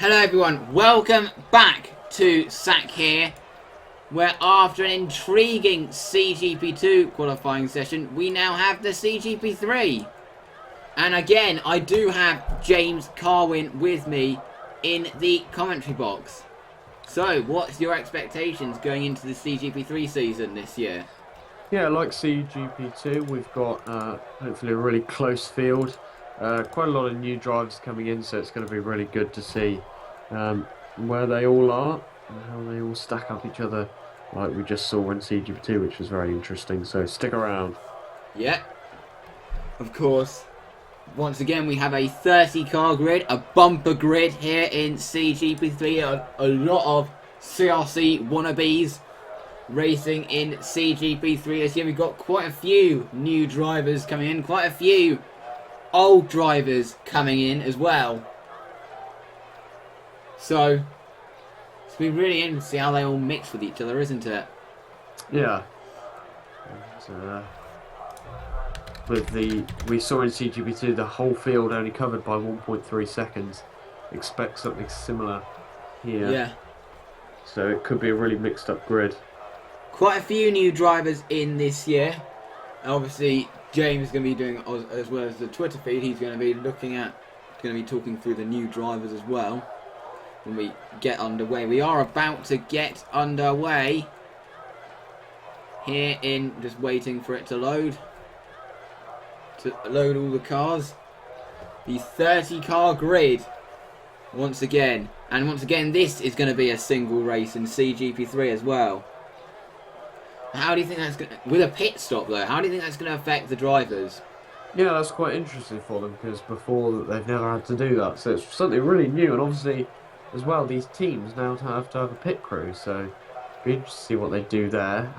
Hello everyone, welcome back to Sack here, where after an intriguing CGP2 qualifying session, we now have the CGP3. And again, I do have James Carwin with me in the commentary box. So, what's your expectations going into the CGP3 season this year? Yeah, like CGP2, we've got hopefully a really close field. Quite a lot of new drivers coming in, so it's going to be really good to see where they all are and how they all stack up each other, like we just saw in CGP2, which was very interesting. So stick around. Yeah, of course. Once again, we have a 30-car grid, a bumper grid here in CGP3. A lot of CRC wannabes racing in CGP3 this year. We've got quite a few new drivers coming in, quite a few old drivers coming in as well. So, it's been really interesting to see how they all mix with each other, isn't it? Yeah. We saw in CGP2 the whole field only covered by 1.3 seconds. Expect something similar here. Yeah. So it could be a really mixed up grid. Quite a few new drivers in this year. Obviously, James is going to be doing, as well as the Twitter feed, he's going to be talking through the new drivers as well when we get underway. We are about to get underway here in, just waiting for it to load all the cars. The 30-car grid once again, and once again this is going to be a single race in CGP3 as well. How do you think that's going to, with a pit stop though, how do you think that's going to affect the drivers? Yeah, that's quite interesting for them because before they've never had to do that. So it's something really new, and obviously, as well, these teams now have to have a pit crew. So it'd be interesting to see what they do there,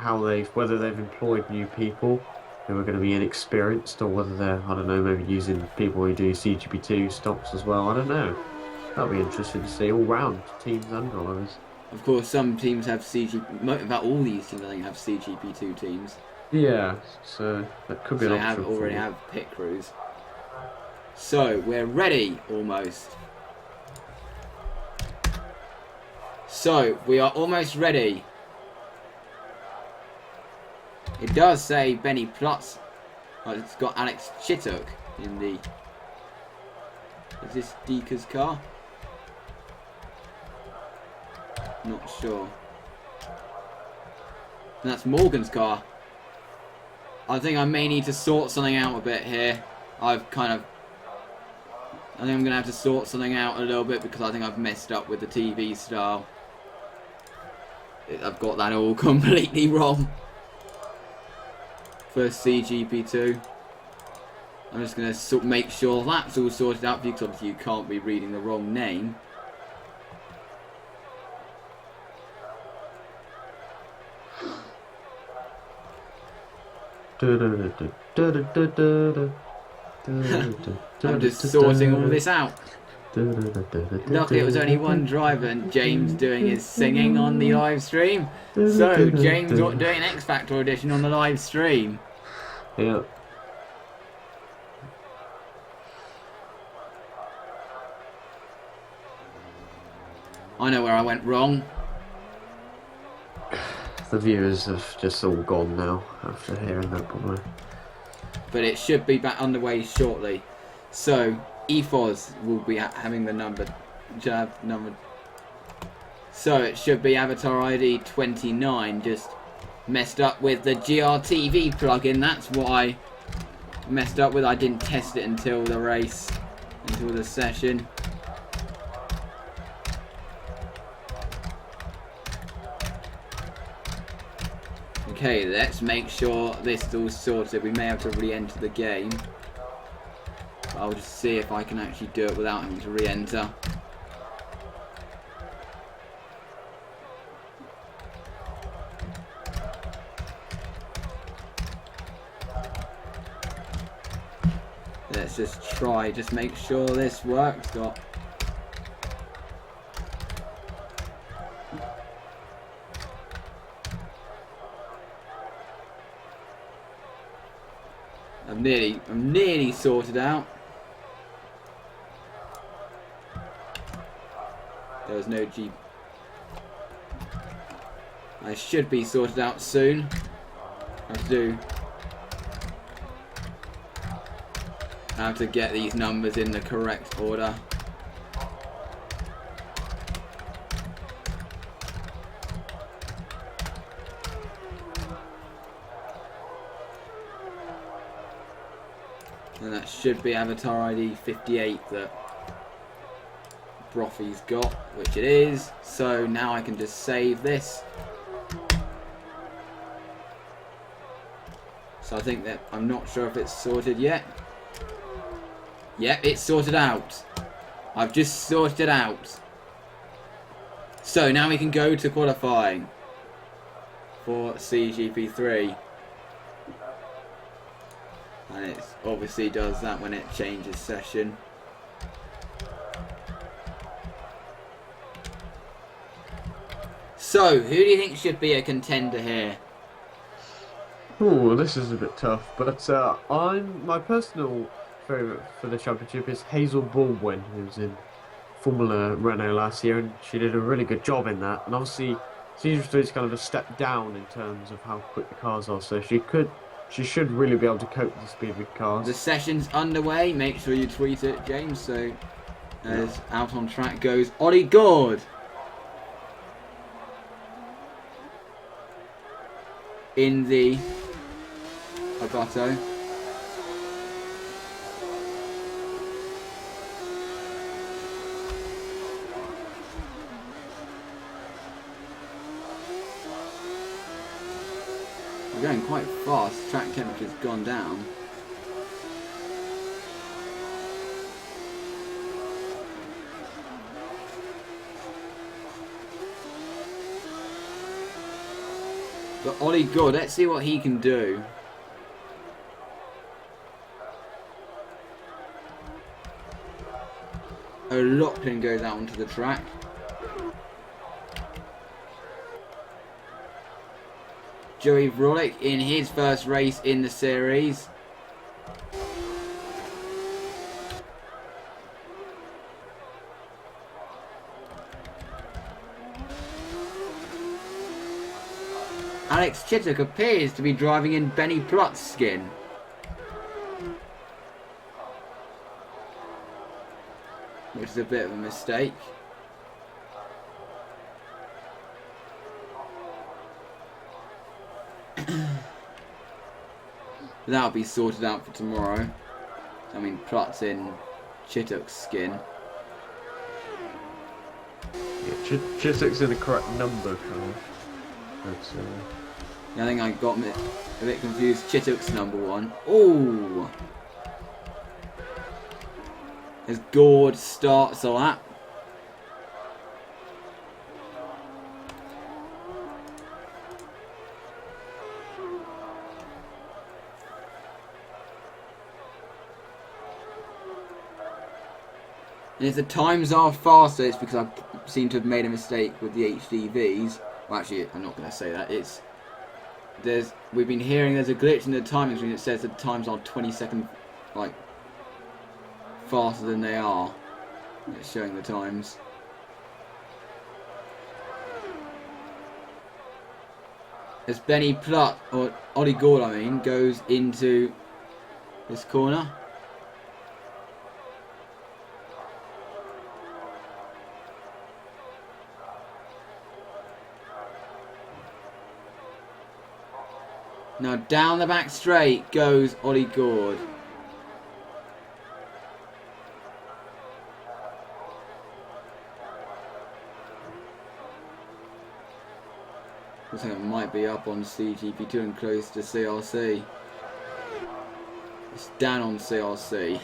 whether they've employed new people who are going to be inexperienced, or whether they're, I don't know, maybe using people who do CGP2 stops as well. I don't know. That'll be interesting to see all round teams and drivers. Of course, some teams have in fact all these teams I think have CGP2 teams. Yeah, so that could be an option. They already have pit crews. So, we're ready, almost. So, we are almost ready. It does say Benny Plutz. Oh, it's got Alex Chittock in the... Is this Dika's car? Not sure. And that's Morgan's car. I think I may need to sort something out a bit here. I think I'm going to have to sort something out a little bit because I think I've messed up with the TV style. I've got that all completely wrong for CGP2. I'm just going to make sure that's all sorted out for you because obviously you can't be reading the wrong name. I'm just sorting all this out. Luckily it was only one driver and James doing his singing on the live stream. So James doing an X Factor audition on the live stream. Yeah. I know where I went wrong. The viewers have just all gone now after hearing that, probably. But it should be back underway shortly. So EFOS will be having the number. So it should be Avatar ID 29. Just messed up with the GRTV plugin. That's what I messed up with. I didn't test it until the race, until the session. Okay, let's make sure this is all sorted. We may have to re-enter the game. But I'll just see if I can actually do it without having to re-enter. Let's just make sure this works. I'm nearly sorted out. there's no G. I should be sorted out soon. I have to get these numbers in the correct order. And that should be avatar ID 58 that Brothy's got, which it is. So now I can just save this. So I think that I'm not sure if it's sorted yet. Yep, it's sorted out. I've just sorted it out. So now we can go to qualifying for CGP3. And it obviously does that when it changes session. So, who do you think should be a contender here? Oh, this is a bit tough, but my personal favourite for the championship is Hazel Baldwin, who was in Formula Renault last year, and she did a really good job in that. And obviously, CGP3 is kind of a step down in terms of how quick the cars are, so she should really be able to cope with the speed of the cars. The session's underway. Make sure you tweet it, James. So, as out on track goes Ollie Gord. In the Agato. We're going quite fast. Track temperature's gone down. But Ollie Good, let's see what he can do. O'Loughlin goes out onto the track. Joey Vrolik in his first race in the series. Alex Chittock appears to be driving in Benny Plutt's skin. Which is a bit of a mistake. That'll be sorted out for tomorrow. I mean, Plutt's in Chittock's skin. Yeah, Chittock's in the correct number, kind of. But, I think I got a bit confused. Chittock's number 1. Ooh! As Gord starts a lap. And if the times are faster, it's because I seem to have made a mistake with the HDVs. Well, actually, I'm not going to say that. We've been hearing there's a glitch in the timing screen that says the times are 20 seconds, like, faster than they are. It's showing the times. As Benny Plutt, or Ollie Gord, I mean, goes into this corner. Now down the back straight goes Ollie Gord. I think it might be up on CGP2 and close to CRC. It's down on CRC.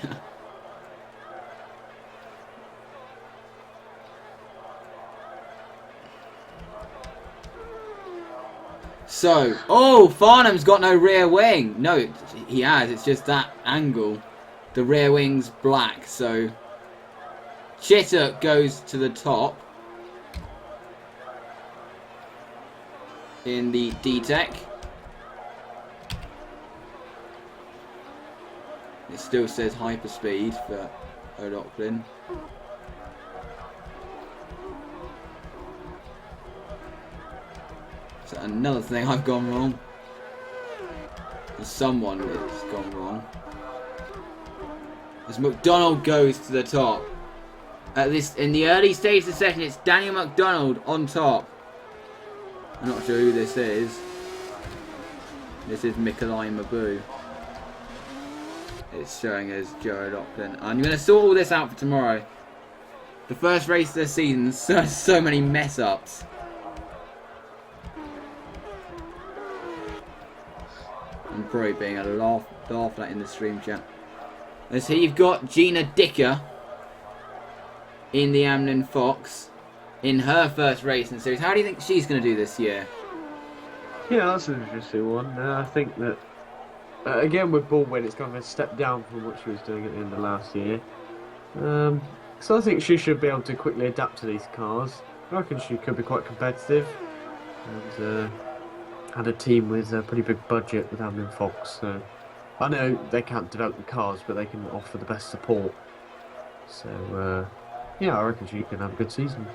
So, oh, Farnham's got no rear wing. No, he has. It's just that angle. The rear wing's black, so Chittock goes to the top in the D-Tech. It still says hyperspeed for O'Loughlin. So another thing I've gone wrong. Or someone has gone wrong. As McDonald goes to the top. At this, in the early stage of the session, it's Daniel McDonald on top. I'm not sure who this is. This is Mikolai Mabu. It's showing as Joe Lachlan. I'm going to sort all this out for tomorrow. The first race of the season, so many mess ups. I'm probably being a laugh at in the stream chat. As here you've got Gina Dicker in the Amlin Fox in her first race in the series. How do you think she's going to do this year? Yeah, that's an interesting one. I think that, again, with Baldwin, it's kind of a step down from what she was doing at the end of last year. So I think she should be able to quickly adapt to these cars. I reckon she could be quite competitive. And had a team with a pretty big budget with Amlin Fox. So I know they can't develop the cars, but they can offer the best support. So, yeah, I reckon she can have a good season.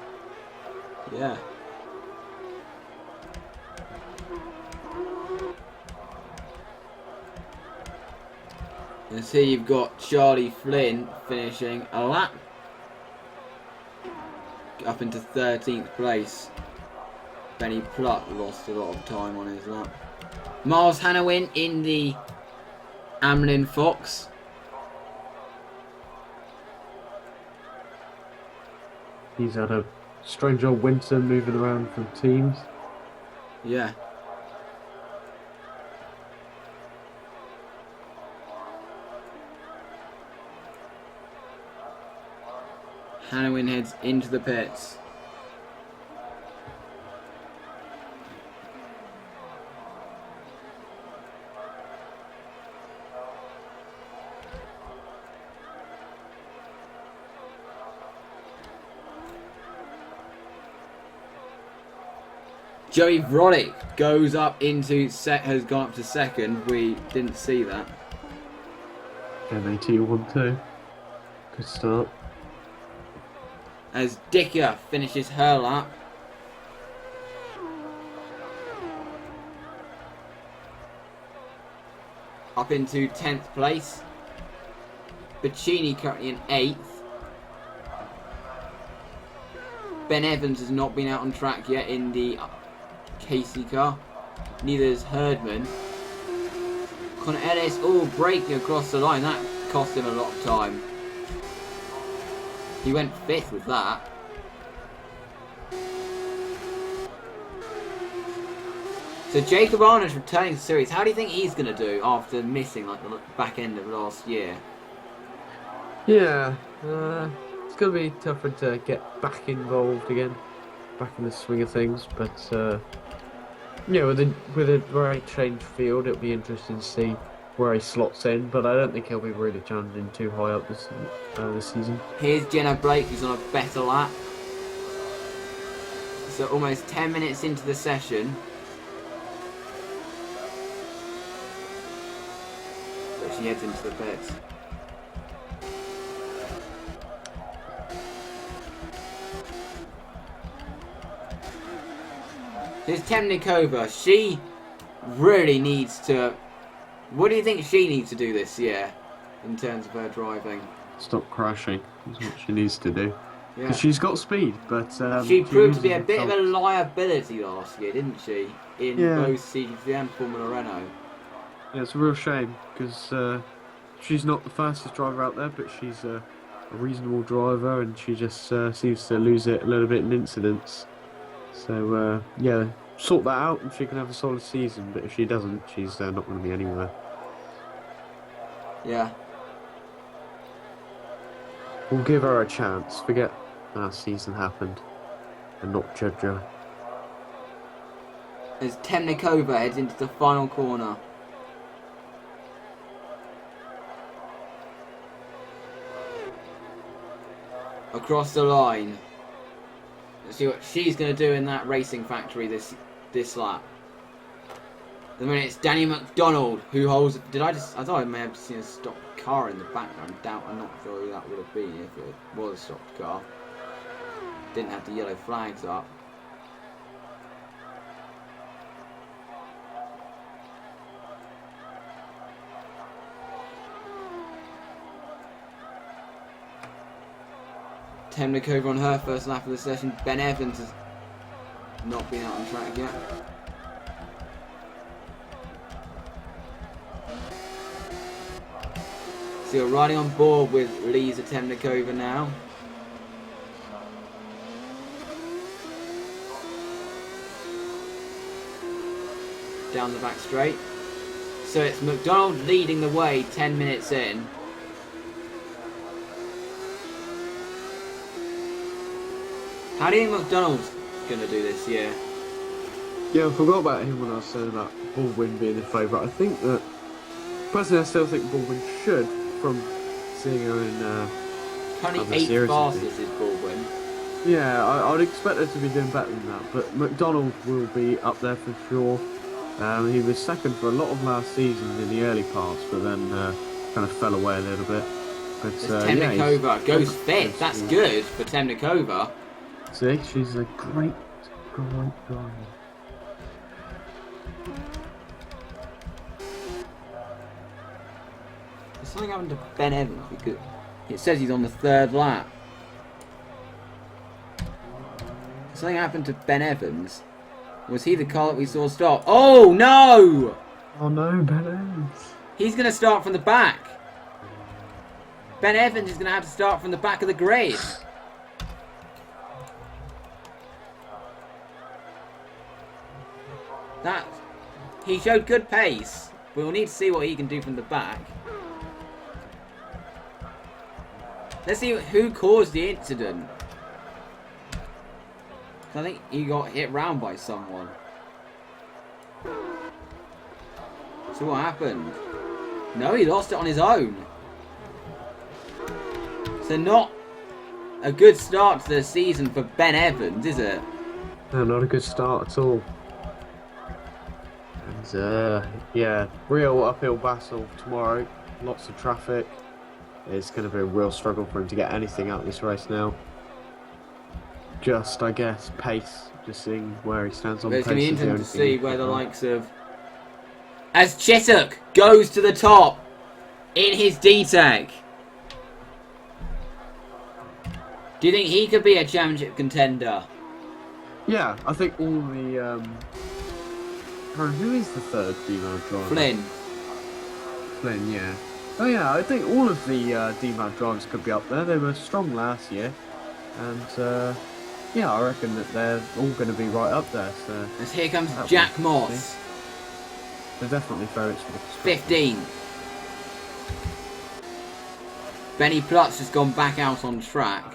Yeah. And here you've got Charlie Flynn finishing a lap up into 13th place. Benny Pluck lost a lot of time on his lap. Miles Hannawin in the Amlin Fox. He's had a strange old winter moving around from teams. Yeah. Hannawin heads into the pits. Joey Vrolic goes up into has gone up to second. We didn't see that. MAT 1-2. Good start. As Dicker finishes her lap. Up into 10th place. Bacchini currently in 8th. Ben Evans has not been out on track yet in the Casey car. Neither is Herdman. Connor Ellis all breaking across the line. That cost him a lot of time. He went 5th with that. So Jacob Arnold's returning to the series. How do you think he's going to do after missing like the back end of last year? Yeah, it's going to be tougher to get back involved again, back in the swing of things. But yeah, with a very changed field, it'll be interesting to see where he slots in. But I don't think he'll be really challenging too high up this season. Here's Jenna Blake, who's on a better lap. So almost 10 minutes into the session. But she heads into the pits. Here's Temnikova. She really needs to... What do you think she needs to do this year in terms of her driving? Stop crashing is what she needs to do. Yeah. Because she's got speed, but she proved to be a bit of a liability last year, didn't she? In both CGP3 and Formula Renault. Yeah, it's a real shame because she's not the fastest driver out there, but she's a reasonable driver, and she just seems to lose it a little bit in incidents. So yeah, sort that out, and she can have a solid season. But if she doesn't, she's not going to be anywhere. Yeah. We'll give her a chance. Forget our season happened, and not judge her. As Temnikova heads into the final corner. Across the line. Let's see what she's going to do in that racing factory this lap. At the minute it's Danny McDonald who holds... I thought I may have seen a stopped car in the background. I'm not sure who that would have been if it was a stopped car. Didn't have the yellow flags up. Temnikova on her first lap of the session. Ben Evans has not been out on track yet. So you're riding on board with Lisa Temnikova now. Down the back straight. So it's McDonald leading the way 10 minutes in. How do you think McDonald's going to do this year? Yeah, I forgot about him when I was saying about Baldwin being the favourite. I think that, personally, I still think Baldwin should, from seeing her in Currently 8th fastest is Baldwin. Yeah, I'd expect her to be doing better than that, but McDonald will be up there for sure. He was second for a lot of last season in the early parts, but then kind of fell away a little bit. But Temnikova goes 5th. That's good for Temnikova. See, she's a great driver. There's something happened to Ben Evans because it says he's on the 3rd lap. Something happened to Ben Evans. Was he the car that we saw stop? Oh no! Oh no, Ben Evans. He's going to start from the back. Ben Evans is going to have to start from the back of the grid. He showed good pace, but we'll need to see what he can do from the back. Let's see who caused the incident. I think he got hit round by someone. So what happened? No, he lost it on his own. So not a good start to the season for Ben Evans, is it? No, not a good start at all. And yeah, real uphill battle tomorrow. Lots of traffic. It's going to be a real struggle for him to get anything out of this race now. Just, I guess, pace. Just seeing where he stands on pace. It's going to be interesting to see where the likes of... As Chetuk goes to the top in his D-Tech. Do you think he could be a championship contender? Yeah, I think all the... who is the third female driver? Flynn, yeah. Oh yeah, I think all of the D-Mad drivers could be up there. They were strong last year. And yeah, I reckon that they're all going to be right up there. So as here comes Jack Moss. They're definitely favourites for the 15. Benny Plutz has gone back out on track.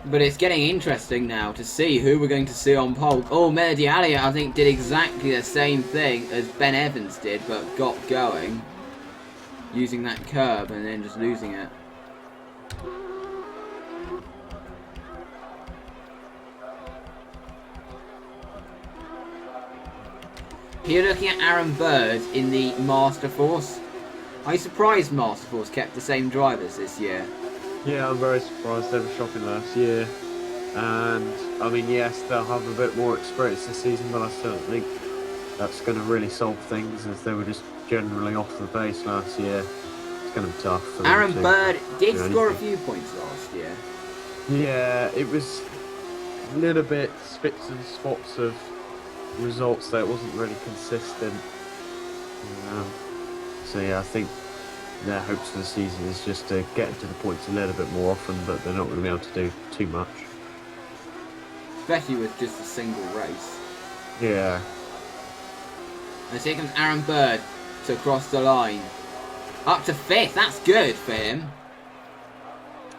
But it's getting interesting now to see who we're going to see on pole. Oh, Mehdi Ali, I think, did exactly the same thing as Ben Evans did, but got going. Using that curb and then just losing it. Here looking at Aaron Bird in the Master Force. Are you surprised Master Force kept the same drivers this year? Yeah, I'm very surprised. They were shocking last year. And, I mean, yes, they'll have a bit more experience this season, but I still think that's going to really solve things as they were just generally off the base last year. It's going to be tough for them. Aaron Bird did score a few points last year. Yeah, it was a little bit spits and spots of results that wasn't really consistent. So, yeah, I think their hopes for the season is just to get to the points a little bit more often, but they're not going to be able to do too much. Especially with just a single race. Yeah. And so here comes Aaron Bird to cross the line. Up to 5th, that's good for him.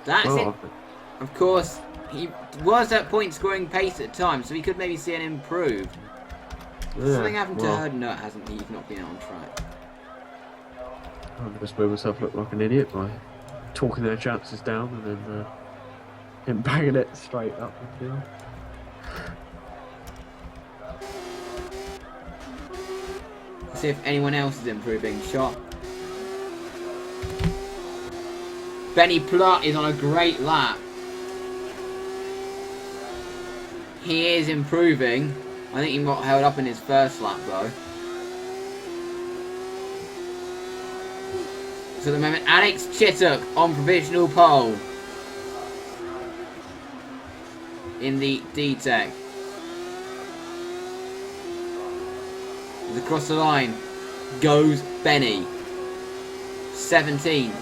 That's it. Of course, he was at point scoring pace at times, so we could maybe see an improved. Yeah, something happened to her? No, it hasn't. He's not been on track. I just made myself look like an idiot by talking their chances down and then him banging it straight up the field. Let's see if anyone else is improving. Shot. Benny Platt is on a great lap. He is improving. I think he got held up in his first lap though. So at the moment, Alex Chittock on provisional pole in the D-Tech. Across the line goes Benny. 17.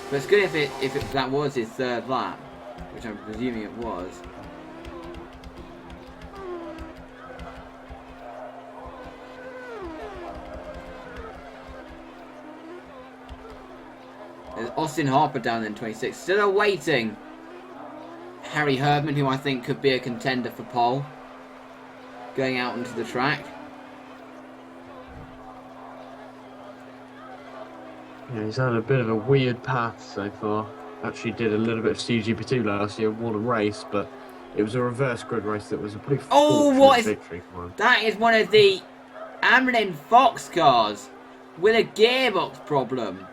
But it's good if that was his third lap, which I'm presuming it was. There's Austin Harper down in 26. Still awaiting Harry Herdman, who I think could be a contender for pole, going out onto the track. Yeah, he's had a bit of a weird path so far. Actually did a little bit of CGP2 last year, won a race, but it was a reverse grid race that was a pretty fortunate victory for him. That is one of the Amlin Fox cars with a gearbox problem.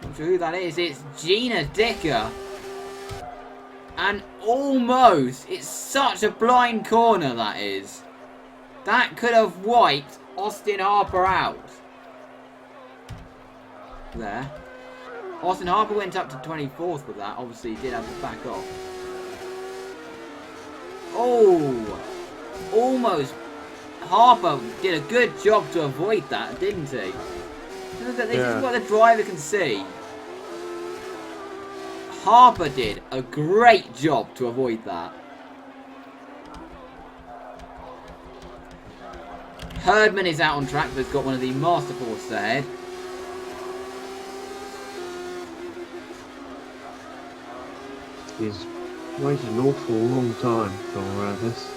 Not sure who that is. It's Gina Dicker. And almost, it's such a blind corner that is. That could have wiped Austin Harper out. There. Austin Harper went up to 24th with that. Obviously, he did have to back off. Oh! Almost. Harper did a good job to avoid that, didn't he? Look at this. This is what the driver can see. Harper did a great job to avoid that. Herdman is out on track, but has got one of the master forces ahead. He's waited an awful long time for this.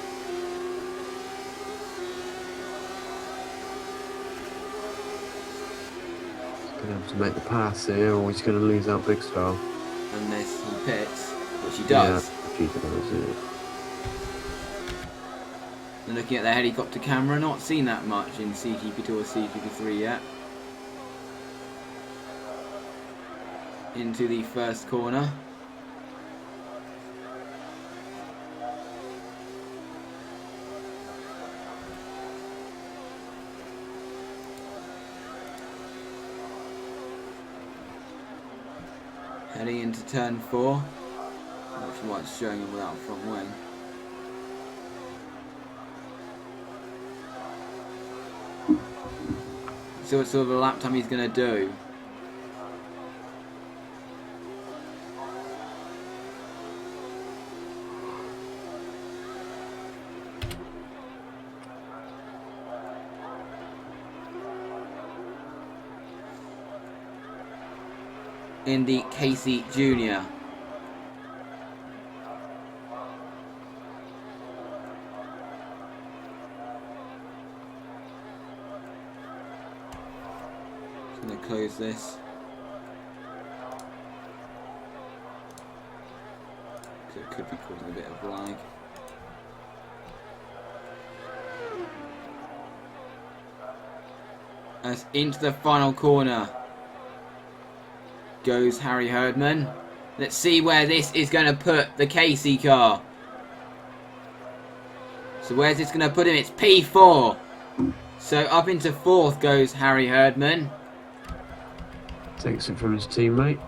He's going to have to make the pass here, or he's going to lose out big style. Unless he pits, which he does. Yeah, he does, yeah. And looking at the helicopter camera, not seen that much in CGP2 or CGP3 yet. Into the first corner. Heading into turn 4. Not sure why it's showing him without front wing. So what sort of a lap time he's going to do. In the Casey Jr. Just going to close this. So it could be causing a bit of lag. As into the final corner goes Harry Herdman. Let's see where this is going to put the Casey car. So where's this going to put him? It's P4. So up into 4th goes Harry Herdman. Takes it from his teammate.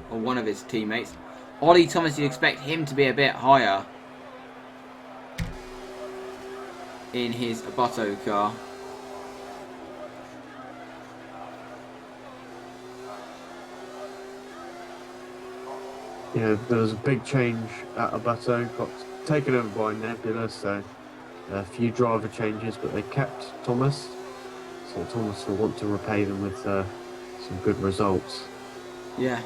Or one of his teammates. Ollie Thomas, you'd expect him to be a bit higher in his Abato car. Yeah, there was a big change at Abato, got taken over by Nebula, so a few driver changes, but they kept Thomas. So Thomas will want to repay them with some good results. Yeah.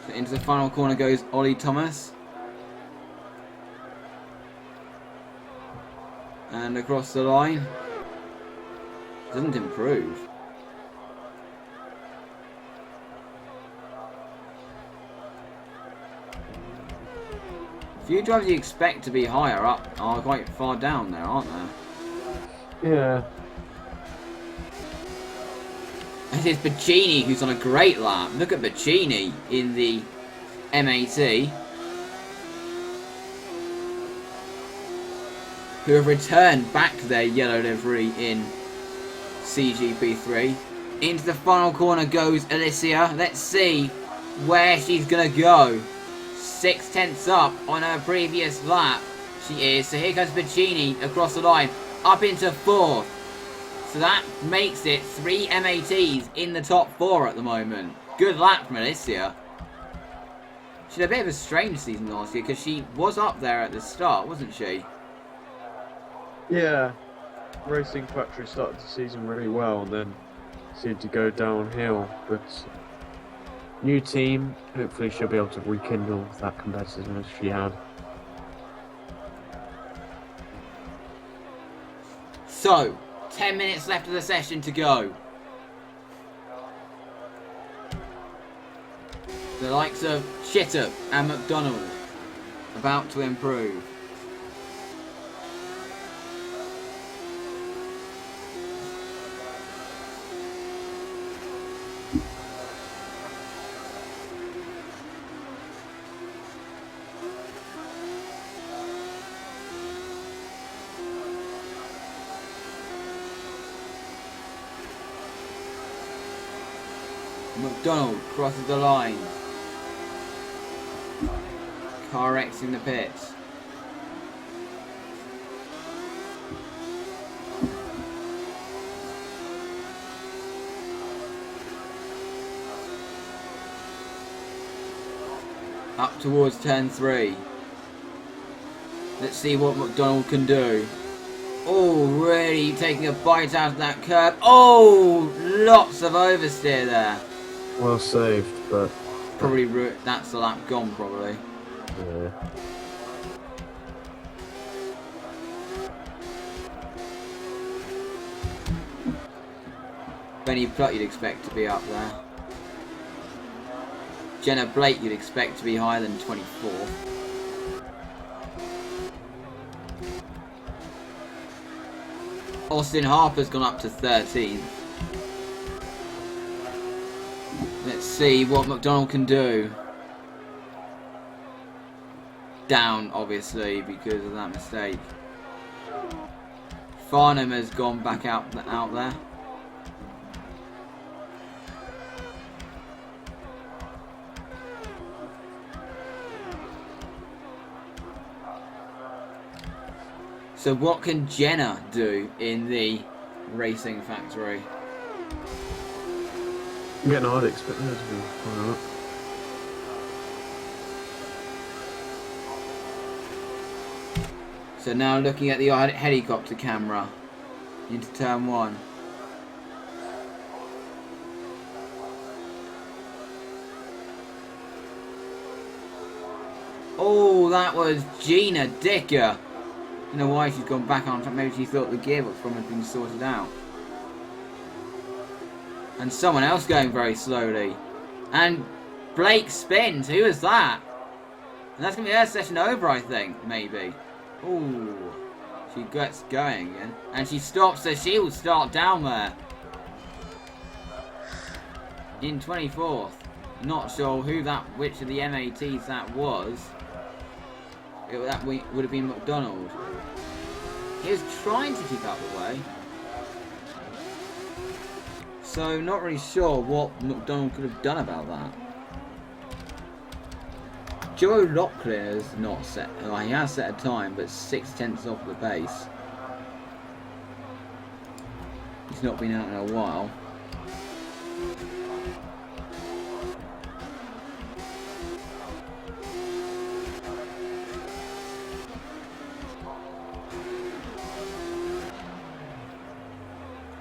So into the final corner goes Ollie Thomas. And across the line. Doesn't improve. Few drivers you expect to be higher up are quite far down there, aren't there? Yeah. This is Bacchini, who's on a great lap. Look at Bacchini in the MAT, who have returned back to their yellow livery in CGP3. Into the final corner goes Alicia. Let's see where she's going to go. 6/10 up on her previous lap. She is. So here comes Bacchini across the line. Up into 4th. So that makes it 3 MATs in the top 4 at the moment. Good lap from Alicia. She had a bit of a strange season last year because she was up there at the start, wasn't she? Yeah, Racing Factory started the season really well and then seemed to go downhill. But new team, hopefully she'll be able to rekindle that competitiveness she had. So, 10 minutes left of the session to go. The likes of Chittup and McDonald about to improve. McDonald crosses the line. Car X in the pits. Up towards turn 3. Let's see what McDonald can do. Oh, really taking a bite out of that curb. Oh, lots of oversteer there. Well saved, but Probably that's the lap gone, probably. yeah. Benny Plutt you'd expect to be up there. Jenna Blake you'd expect to be higher than 24. Austin Harper's gone up to 13th. Let's see what McDonald can do. Down, obviously, because of that mistake. Farnham has gone back out there. So what can Jenna do in the Racing Factory? Again, I'd expect her to be higher up. So now looking at the helicopter camera into turn 1. Oh, that was Gina Dicker. I don't know why she's gone back on track. Maybe she thought the gearbox problem had been sorted out. And someone else going very slowly. And Blake spins. Who is that? And that's going to be her session over, I think. Maybe. Ooh. She gets going again. And she stops, so she will start down there. In 24th. Not sure which of the MATs that was. That would have been McDonald. He was trying to keep out of the way. So, not really sure what McDonald could have done about that. Joe Locklear has not set... Well, he has set a time, but 6/10 off the pace. He's not been out in a while.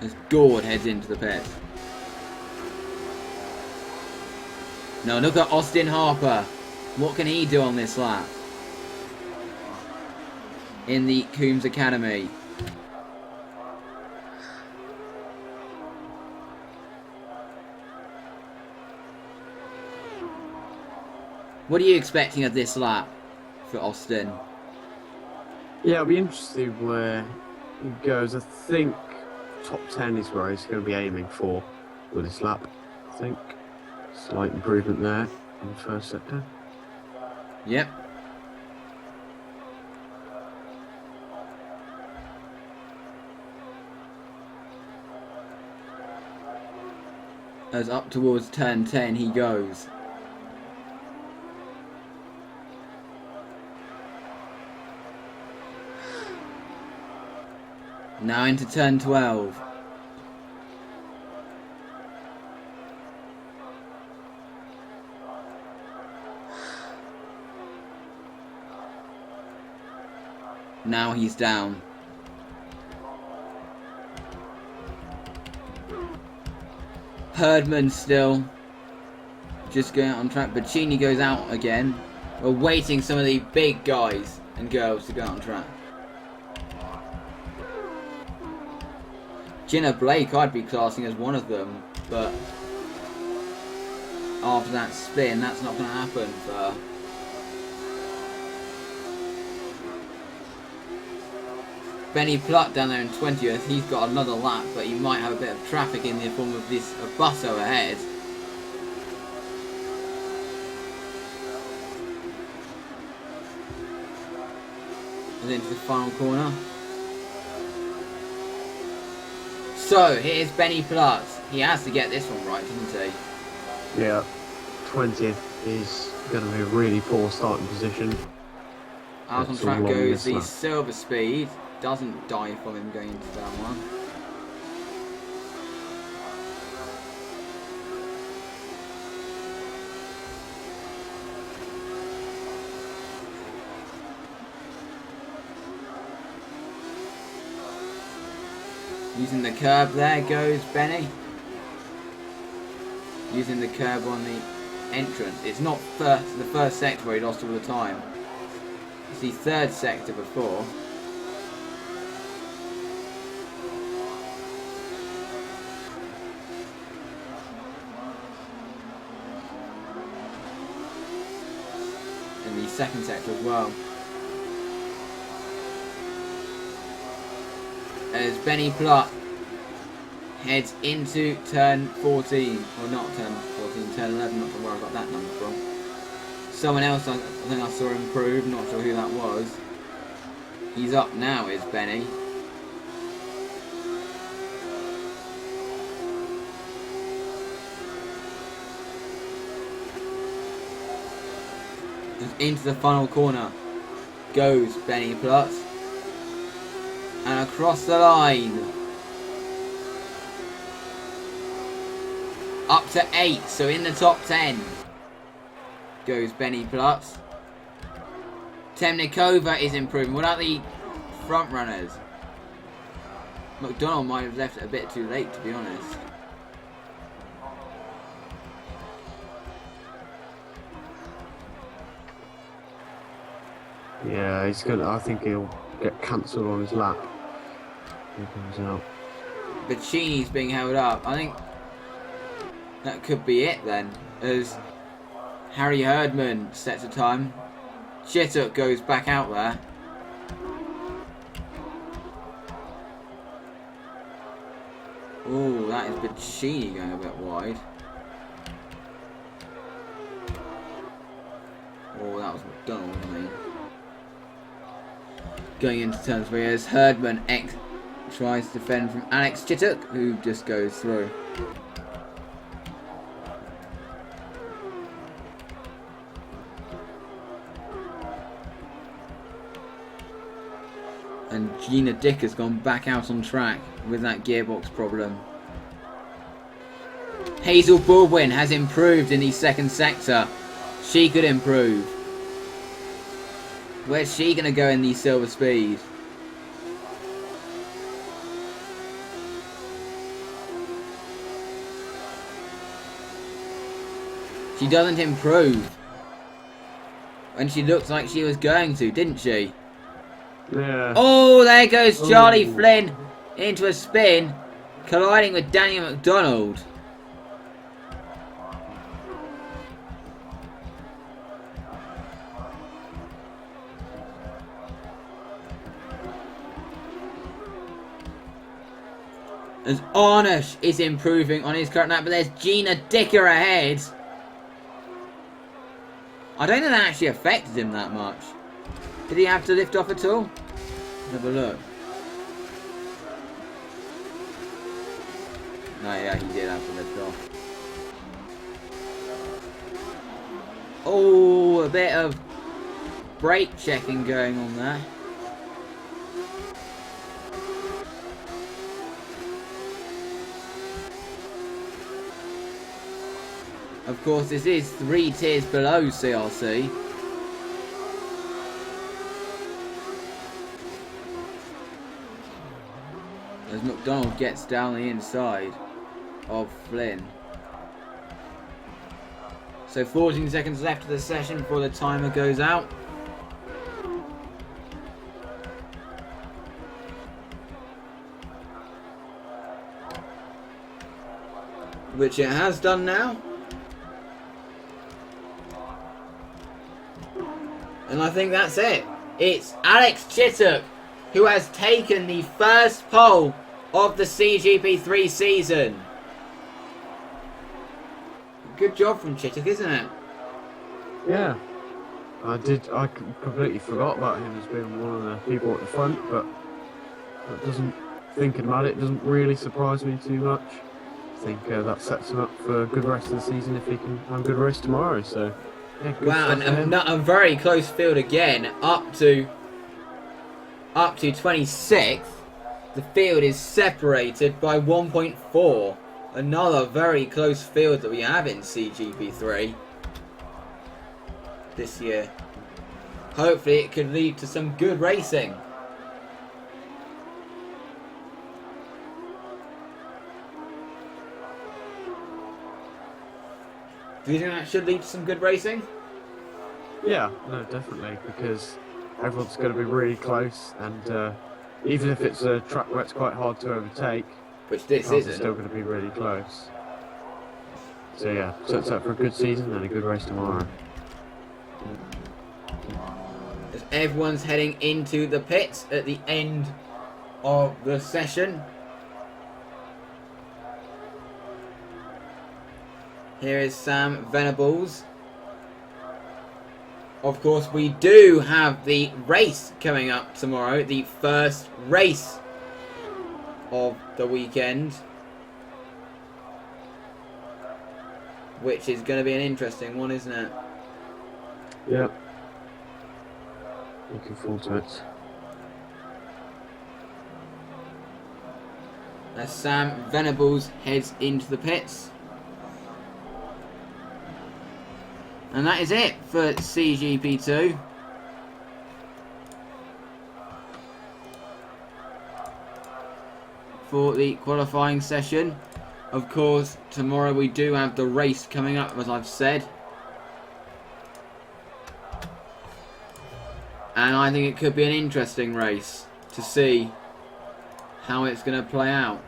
As Gord heads into the pit. Now look at Austin Harper. What can he do on this lap? In the Coombs Academy. What are you expecting of this lap for Austin? Yeah, it'll be interesting where he goes. I think top 10 is where he's going to be aiming for. with this lap, I think. Slight improvement there in the first sector. Yep. As up towards turn 10 he goes. Now into turn 12. Now he's down. Herdman still just going out on track. Bacchini goes out again. We're waiting some of the big guys and girls to go out on track. Jenna Blake I'd be classing as one of them, but after that spin that's not going to happen for her. Benny Plutt down there in 20th, he's got another lap, but he might have a bit of traffic in the form of this bus overhead. And into the final corner. So, here's Benny Plutt. He has to get this one right, doesn't he? Yeah, 20th is going to be a really poor starting position. Out on track goes the Silver Speed. Doesn't die from him going into that one. Using the curb there goes Benny. Using the curb on the entrance. It's not the first sector where he lost all the time. It's the third sector before. In the second sector as well. As Benny Plutt heads into turn 14, or not turn 14, turn 11, not sure where I got that number from. Someone else I think I saw improve, not sure who that was. He's up now, is Benny. Into the final corner goes Benny Plutt. And across the line. Up to 8, so in the top 10 goes Benny Plutt. Temnikova is improving. What about the front runners? McDonald might have left it a bit too late, to be honest. Yeah, he's gonna. I think he'll get cancelled on his lap. He comes out. Bacchini's being held up. I think that could be it then, as Harry Herdman sets a time. Chittock goes back out there. Oh, that is Bacchini going a bit wide. Oh, that was McDonald, I mean. Going into turn 3 as Herdman tries to defend from Alex Chittock, who just goes through. And Gina Dick has gone back out on track with that gearbox problem. Hazel Baldwin has improved in the second sector. She could improve. Where's she going to go in the Silver Speed? She doesn't improve. And she looked like she was going to, didn't she? Yeah. Oh, there goes Charlie Flynn into a spin, colliding with Daniel McDonald. As Arnish is improving on his current lap, but there's Gina Dicker ahead. I don't think that actually affected him that much. Did he have to lift off at all? Have a look. No, yeah, he did have to lift off. Oh, a bit of brake checking going on there. Of course, this is 3 tiers below CRC. As McDonald gets down the inside of Flynn. So 14 seconds left of the session before the timer goes out. Which it has done now. And I think that's it. It's Alex Chittock who has taken the first pole of the CGP3 season. Good job from Chittock, isn't it? Yeah. I completely forgot about him as being one of the people at the front, but thinking about it, doesn't really surprise me too much. I think that sets him up for a good rest of the season if he can have a good race tomorrow, so... Yeah, wow, and a very close field again, up to 26th. The field is separated by 1.4. Another very close field that we have in CGP3 this year. Hopefully it could lead to some good racing. Do you think that should lead to some good racing? Yeah, no, definitely, because everyone's going to be really close, and even if it's a track where it's quite hard to overtake, which this isn't, it's still going to be really close. So yeah, sets up for a good season and a good race tomorrow. As everyone's heading into the pits at the end of the session. Here is Sam Venables. Of course, we do have the race coming up tomorrow. The first race of the weekend. Which is going to be an interesting one, isn't it? Yeah. Looking forward to it. As Sam Venables heads into the pits. And that is it for CGP2. For the qualifying session. Of course, tomorrow we do have the race coming up, as I've said. And I think it could be an interesting race to see how it's going to play out.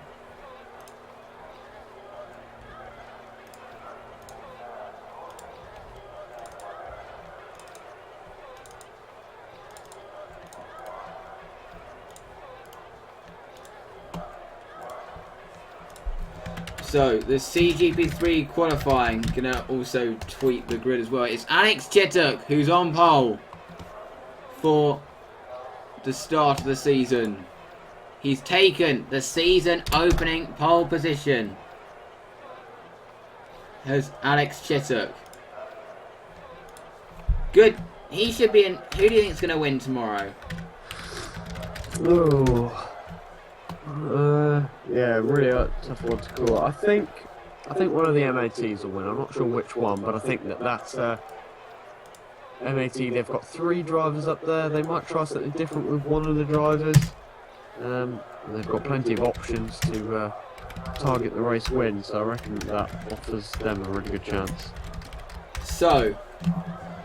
So, the CGP3 qualifying, gonna also tweet the grid as well. It's Alex Chittock who's on pole for the start of the season. He's taken the season opening pole position. Has Alex Chittock. Good. He should be in. Who do you think is gonna win tomorrow? Oh. Yeah, really a tough one to call. I think one of the MATs will win. I'm not sure which one, but I think that's MAT. They've got 3 drivers up there. They might try something different with one of the drivers. And they've got plenty of options to target the race win, so I reckon that offers them a really good chance. So,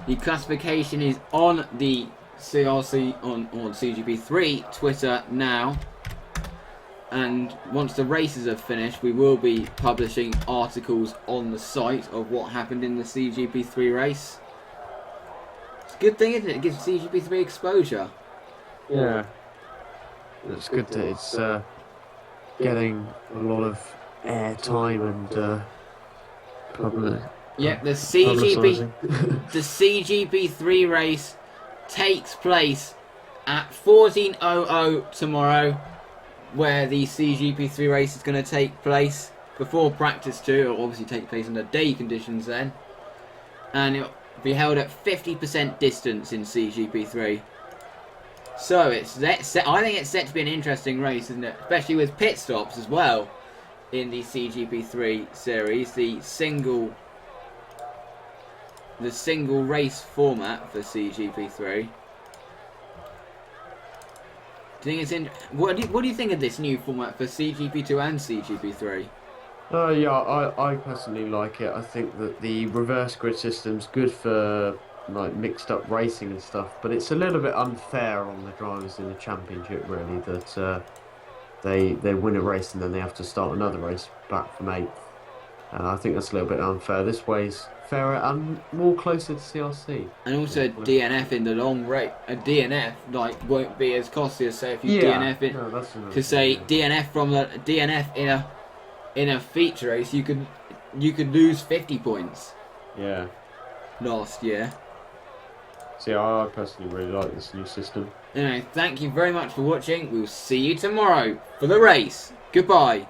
the classification is on the CRC on CGP3 Twitter now. And once the races are finished, we will be publishing articles on the site of what happened in the CGP3 race. It's a good thing, isn't it? It gives CGP3 exposure. Yeah. It's good to, getting a lot of airtime and Yep, the publicising. CGP3 race takes place at 14:00 tomorrow, where the CGP3 race is going to take place before practice 2. It'll obviously take place under day conditions then, and it'll be held at 50% distance in CGP3. So I think it's set to be an interesting race, isn't it? Especially with pit stops as well in the CGP3 series, the single race format for CGP3. Do you think it's in? What do you think of this new format for CGP2 and CGP3? Yeah, I personally like it. I think that the reverse grid system's good for like mixed up racing and stuff, but it's a little bit unfair on the drivers in the championship, really, that they win a race and then they have to start another race back from 8th. I think that's a little bit unfair. This way's fairer and more closer to CRC. And also DNF in the long race. A DNF won't be as costly as say if you DNF in. No, that's another Because say thing, yeah. DNF from the DNF in a feature race, you could lose 50 points. Yeah. Last year. See, I personally really like this new system. Anyway, thank you very much for watching. We'll see you tomorrow for the race. Goodbye.